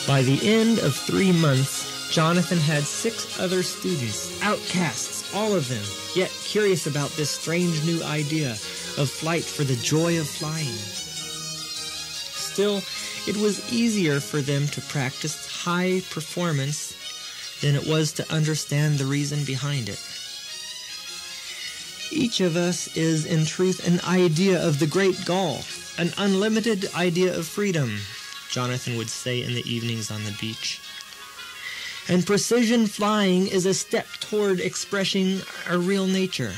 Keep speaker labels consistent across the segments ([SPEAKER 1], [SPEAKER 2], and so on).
[SPEAKER 1] By the end of 3 months, Jonathan had 6 other students, outcasts, all of them, yet curious about this strange new idea of flight for the joy of flying. Still, it was easier for them to practice high performance than it was to understand the reason behind it. Each of us is, in truth, an idea of the great Gaul, an unlimited idea of freedom, Jonathan would say in the evenings on the beach. And precision flying is a step toward expressing our real nature.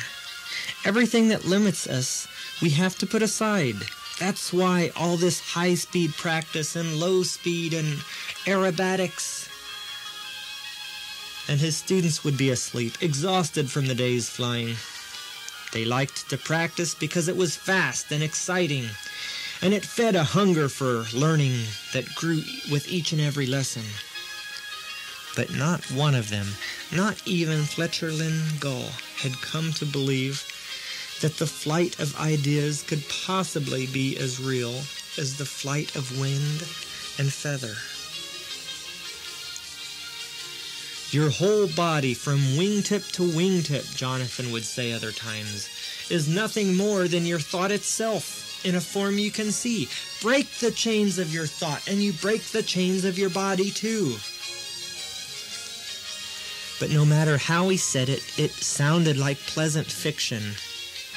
[SPEAKER 1] Everything that limits us, we have to put aside. That's why all this high-speed practice and low-speed and aerobatics. And his students would be asleep, exhausted from the day's flying. They liked to practice because it was fast and exciting, and it fed a hunger for learning that grew with each and every lesson. But not one of them, not even Fletcher Gull, had come to believe that the flight of ideas could possibly be as real as the flight of wind and feather. Your whole body, from wingtip to wingtip, Jonathan would say other times, is nothing more than your thought itself, in a form you can see. Break the chains of your thought, and you break the chains of your body too. But no matter how he said it, it sounded like pleasant fiction,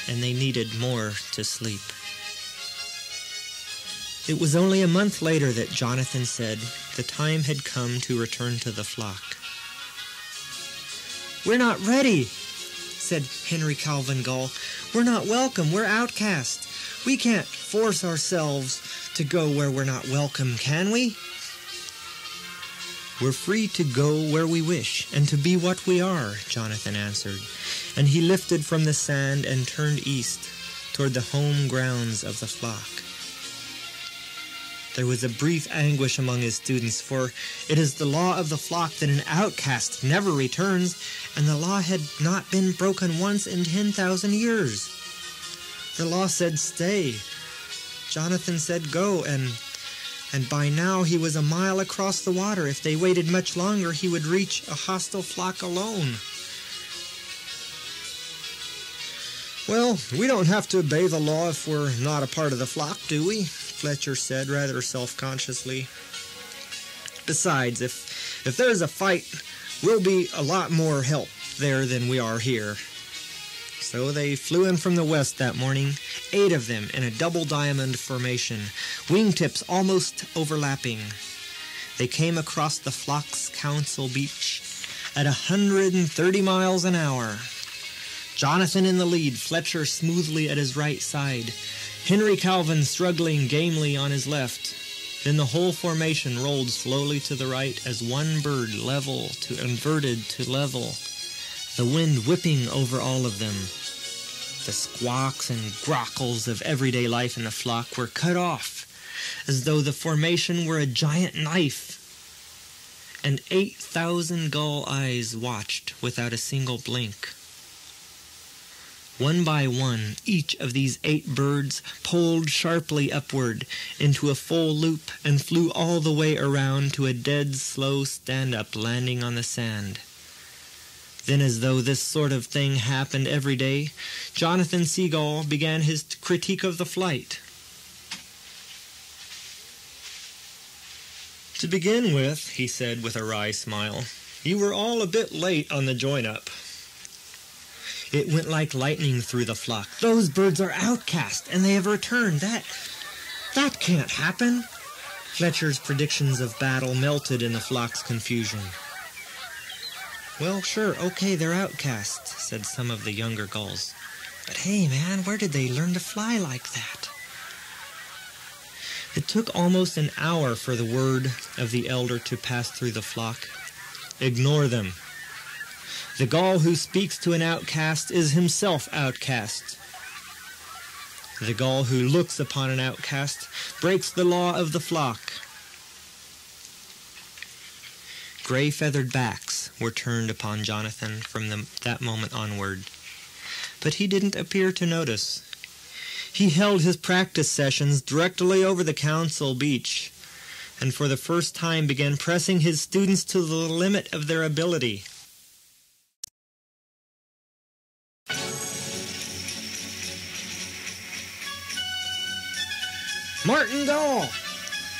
[SPEAKER 1] and they needed more to sleep. It was only a month later that Jonathan said the time had come to return to the flock. "We're not ready," said Henry Calvin Gull. "We're not welcome. We're outcast. We can't force ourselves to go where we're not welcome, can we?" "We're free to go where we wish and to be what we are," Jonathan answered, and he lifted from the sand and turned east toward the home grounds of the flock. There was a brief anguish among his students, for it is the law of the flock that an outcast never returns, and the law had not been broken once in 10,000 years. The law said stay. Jonathan said go, and by now he was a mile across the water. If they waited much longer, he would reach a hostile flock alone. "Well, we don't have to obey the law if we're not a part of the flock, do we?" Fletcher said rather self-consciously. "Besides, if there's a fight, we'll be a lot more help there than we are here." So they flew in from the west that morning, 8 of them in a double diamond formation, wingtips almost overlapping. They came across the flock's council beach at 130 miles an hour. Jonathan in the lead, Fletcher smoothly at his right side, Henry Calvin struggling gamely on his left. Then the whole formation rolled slowly to the right as one bird, level to inverted to level, the wind whipping over all of them. The squawks and grockles of everyday life in the flock were cut off, as though the formation were a giant knife, and 8,000 gull eyes watched without a single blink. One by one, each of these 8 birds poled sharply upward into a full loop and flew all the way around to a dead, slow stand-up, landing on the sand. Then, as though this sort of thing happened every day, Jonathan Seagull began his critique of the flight. "To begin with," he said with a wry smile, "you were all a bit late on the join-up." It went like lightning through the flock. "Those birds are outcast, and they have returned. That can't happen." Fletcher's predictions of battle melted in the flock's confusion. "Well, sure, okay, they're outcasts," said some of the younger gulls. "But hey, man, where did they learn to fly like that?" It took almost an hour for the word of the elder to pass through the flock. "Ignore them. The gull who speaks to an outcast is himself outcast. The gull who looks upon an outcast breaks the law of the flock." Gray feathered backs were turned upon Jonathan from that moment onward, but he didn't appear to notice. He held his practice sessions directly over the council beach, and for the first time began pressing his students to the limit of their ability. "Martingale!"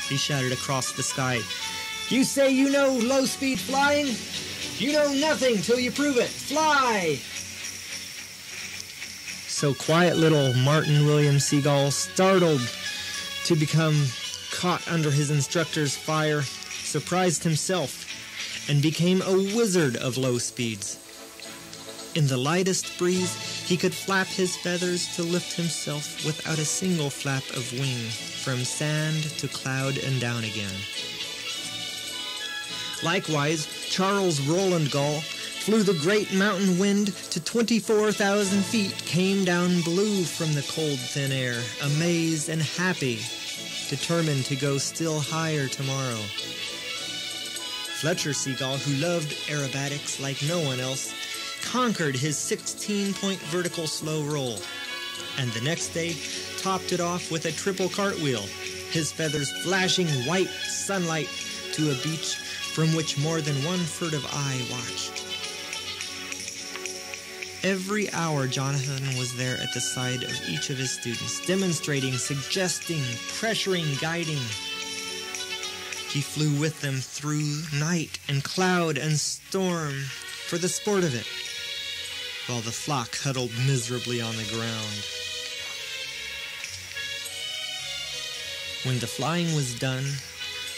[SPEAKER 1] he shouted across the sky. "You say you know low-speed flying? You know nothing till you prove it. Fly!" So quiet little Martin William Seagull, startled to become caught under his instructor's fire, surprised himself and became a wizard of low speeds. In the lightest breeze, he could flap his feathers to lift himself without a single flap of wing from sand to cloud and down again. Likewise, Charles Roland Gull flew the great mountain wind to 24,000 feet, came down blue from the cold thin air, amazed and happy, determined to go still higher tomorrow. Fletcher Seagull, who loved aerobatics like no one else, conquered his 16-point vertical slow roll, and the next day topped it off with a triple cartwheel, his feathers flashing white sunlight to a beach from which more than one furtive eye watched. Every hour Jonathan was there at the side of each of his students, demonstrating, suggesting, pressuring, guiding. He flew with them through night and cloud and storm for the sport of it, while the flock huddled miserably on the ground. When the flying was done,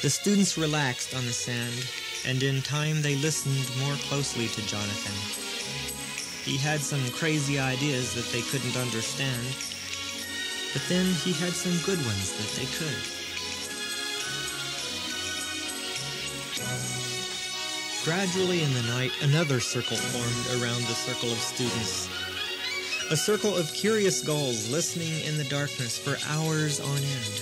[SPEAKER 1] the students relaxed on the sand, and in time they listened more closely to Jonathan. He had some crazy ideas that they couldn't understand, but then he had some good ones that they could. Gradually in the night, another circle formed around the circle of students. A circle of curious gulls listening in the darkness for hours on end,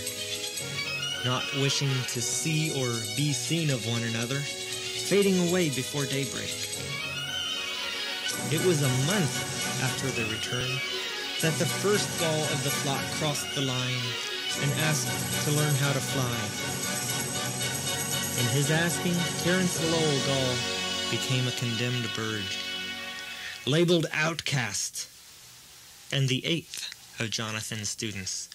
[SPEAKER 1] not wishing to see or be seen of one another, fading away before daybreak. It was a month after their return that the first gull of the flock crossed the line and asked to learn how to fly. In his asking, Terence Lowell Gull became a condemned bird, labeled outcast, and the 8th of Jonathan's students.